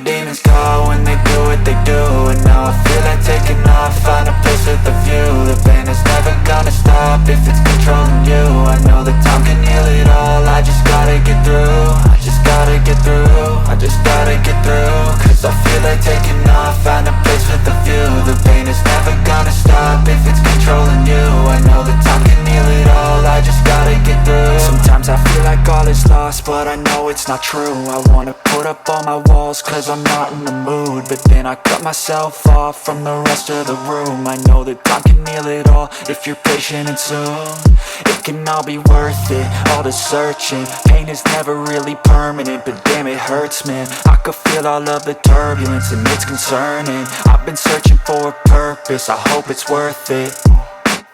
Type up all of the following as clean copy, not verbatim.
demons call when they do what they do. And now I feel like taking off, find a place with a view. The pain is never gonna stop if it's controlling you. I know that time can heal it all, I just gotta get through. I just gotta get through, I just gotta get through. Cause I feel like taking off, find a place with a view. The pain is never gonna stop if it's controlling you. I know that time can heal it all, I just gotta get through. Sometimes I feel like all is lost, but I know it's not true. I wanna put up all my walls cause I'm not in the mood, but then I cut myself off from the rest of the room. I know that time can heal it all if you're patient and soon it can all be worth it, all the searching. Pain is never really permanent, but damn it hurts, man. I could feel all of the turbulence and it's concerning. I've been searching for a purpose, I hope it's worth it.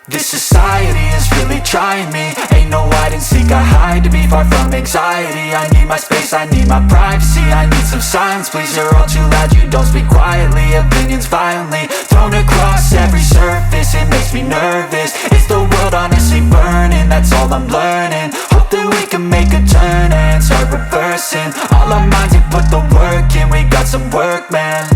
This society is really trying me. Ain't no hide and seek, I hide to be far from anxiety. I need my space, I need my privacy. I need some silence, please, you're all too loud. You don't speak quietly, opinions violently thrown across every surface. It makes me nervous, is the world honestly burning? That's all I'm learning. Hope that we can make a turn and start reversing all our minds and put the work in. We got some work, man.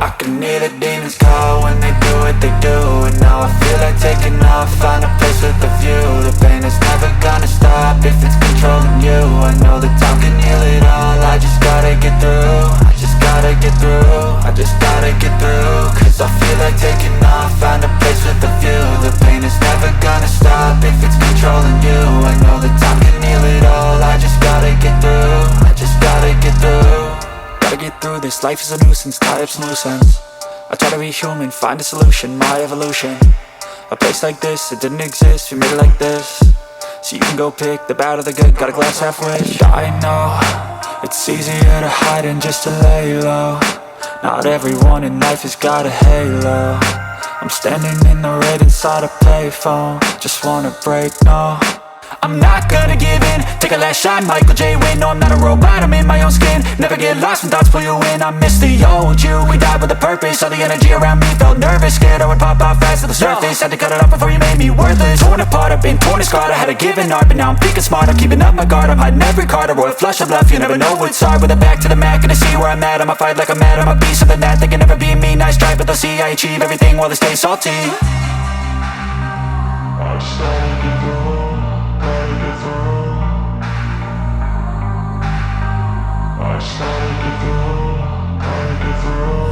I can hear the demons call when they do what they do. And now I feel like taking off, find a place with a view. The pain is never gonna stop if it's controlling you. I know that time can heal it all, I just gotta get through. I just gotta get through, I just gotta get through. Cause I feel like taking off, find a place with a view. The pain is never gonna stop if it's controlling you. I know that time can heal it all, I just gotta get through. I just gotta get through. Gotta get through this, life is a nuisance, tie up some loose ends. I try to be human, find a solution, my evolution. A place like this, it didn't exist, we made it like this. So you can go pick the bad or the good, got a glass half wish. I know, it's easier to hide than just to lay low. Not everyone in life has got a halo. I'm standing in the red inside a payphone, just wanna break, no. I'm not gonna give in, take a last shot, Michael J. Win. No, I'm not a robot, I'm in my own skin. Never get lost when thoughts pull you in. I miss the old you, we died with a purpose. All the energy around me felt nervous, scared I would pop out fast to the surface. Had to cut it off before you made me worthless. Torn apart, I've been torn and scarred. I had a given art, but now I'm thinking smart. I'm keeping up my guard, I'm hiding every card. A royal flush of love, you never know what's hard. With a back to the mat, gonna see where I'm at. I'ma fight like I'm mad, I'ma be something that they can never be me. Nice try, but they'll see I achieve everything while they stay salty.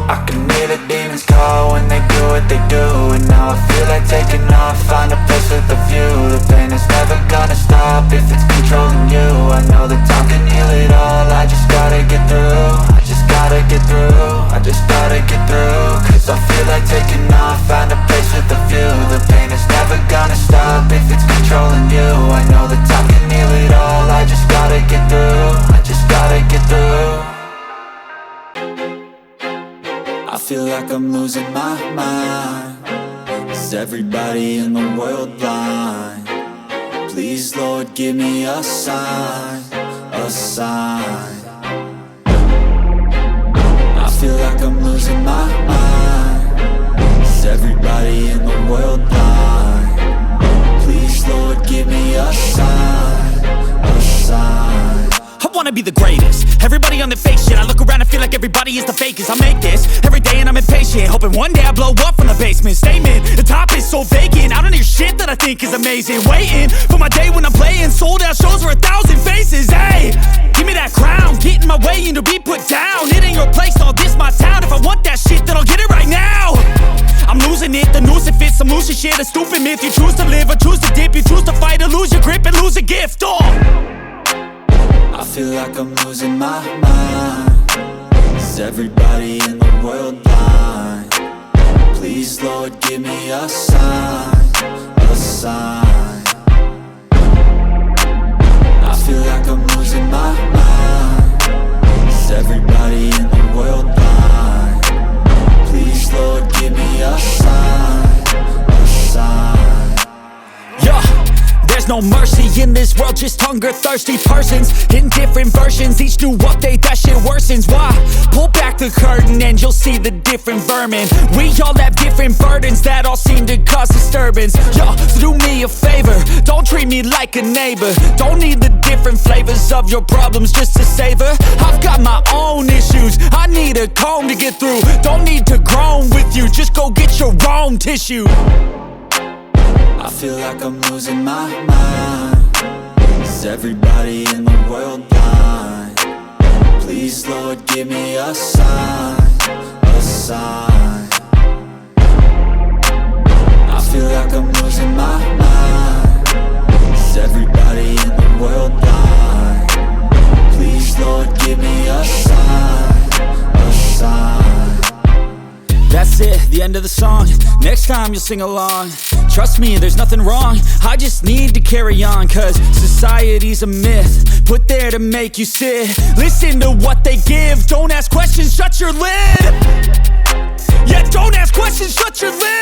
I can hear the demons call when they do what they do. And now I feel like taking off, find a place with a view. The pain is never gonna stop if it's controlling you. I know that time can heal it all, I just gotta get through. I just gotta get through, I just gotta get through. Cause I feel like taking off, find a place with a view. The pain is never gonna stop if it's controlling you. I know that time can heal it all, I just gotta get through. I just gotta get through. I feel like I'm losing my mind. Is everybody in the world blind? Please, Lord, give me a sign, a sign. I feel like I'm losing my mind. Is everybody in the world blind? Please, Lord, give me a sign, a sign. I wanna be the greatest. Everybody on the fake shit. I look around and feel like everybody is the fakest. I make this every day and I'm impatient, hoping one day I blow up from the basement. Statement, the top is so vacant. I don't hear shit that I think is amazing. Waiting for my day when I'm playing sold out shows for 1,000 faces. Hey, give me that crown, get in my way and to be put down. It ain't your place, all this my town. If I want that shit, then I'll get it right now. I'm losing it, the noose it fits. I'm losing shit, a stupid myth. You choose to live or choose to dip. You choose to fight or lose your grip and lose a gift. I feel like I'm losing my mind. Is everybody in the world blind? Please, Lord, give me a sign, a sign. I feel like I'm losing my mind. Is everybody in the world blind? Please, Lord, give me a sign, a sign. Yeah, there's There's no mercy in this world, just hunger-thirsty persons in different versions, each new update, that shit worsens. Why? Pull back the curtain and you'll see the different vermin. We all have different burdens that all seem to cause disturbance. Yo, so do me a favor, don't treat me like a neighbor. Don't need the different flavors of your problems just to savor. I've got my own issues, I need a comb to get through. Don't need to groan with you, just go get your own tissue. I feel like I'm losing my mind. Is everybody in the world blind? Please, Lord, give me a sign, a sign. I feel like I'm losing my mind. Is everybody in the world blind? Please, Lord, give me a sign, a sign. That's it, the end of the song. Next time you'll sing along. Trust me, there's nothing wrong, I just need to carry on. Cause society's a myth, put there to make you sit. Listen to what they give, don't ask questions, shut your lid. Yeah, don't ask questions, shut your lid.